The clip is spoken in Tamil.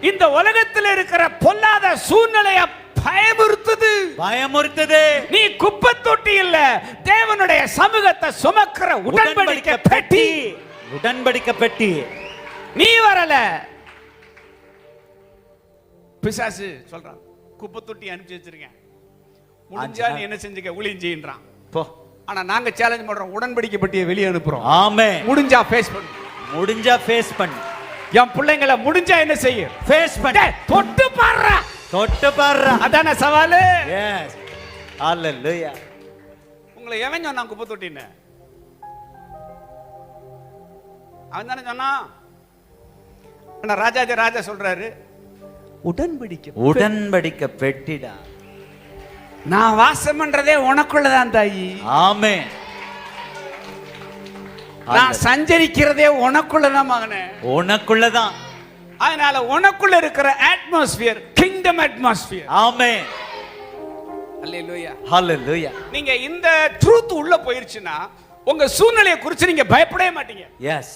இந்த உலகத்தில் இருக்கிற பொல்லாத சூழ்நிலையை பயமுறுத்துது. நீ குப்பை தொட்டி இல்ல, தேவனுடைய சமூகத்தை சுமக்கிற உடன்படிக்கை பெட்டி. நீ வரல. பிசாசு சொல்றான், குப்பை தொட்டி அனுப்பிச்சு வச்சிருக்கேன், முடிஞ்சா நீ என்ன செஞ்சுக்க, ஊழியம் செய்யன்றான். ஆனா நாங்க சேலஞ்ச் பண்றோம், உடன்படிக்கை பெட்டியை வெளியே அனுப்புறோம். ஆமென். முடிஞ்சா ஃபேஸ் பண்ணு. என் பிள்ளைங்களை முடிஞ்சா என்ன செய்ய, ஃபேஸ் பண்ணு. தொட்டு பாருடா, அதான சவாலு. எஸ், ஹalleluya. உங்களை எவன் சொன்னா குப்பை தொட்டின்னு? அவன் தானே சொன்னான். ஆனா ராஜா சொல்றாரு, உடன்படிக்கை பெட்டிடா. நான் வாசம் பண்றதே உனக்குள்ளதான் தாயி. ஆமென். நான் சஞ்சரிக்கிறதே உனக்குள்ளதான் மகனே, உனக்குள்ளதான். அதனால உனக்குள்ள இருக்கிற அட்மாஸ்பியர் கிங்டம் அட்மாஸ்பியர். ஆமென். ஹalleluya. நீங்க இந்த ட்ரூத் உள்ள போயிருச்சுன்னா உங்க சூழ்நிலையை குறித்து நீங்க பயப்படவே மாட்டீங்க. எஸ்.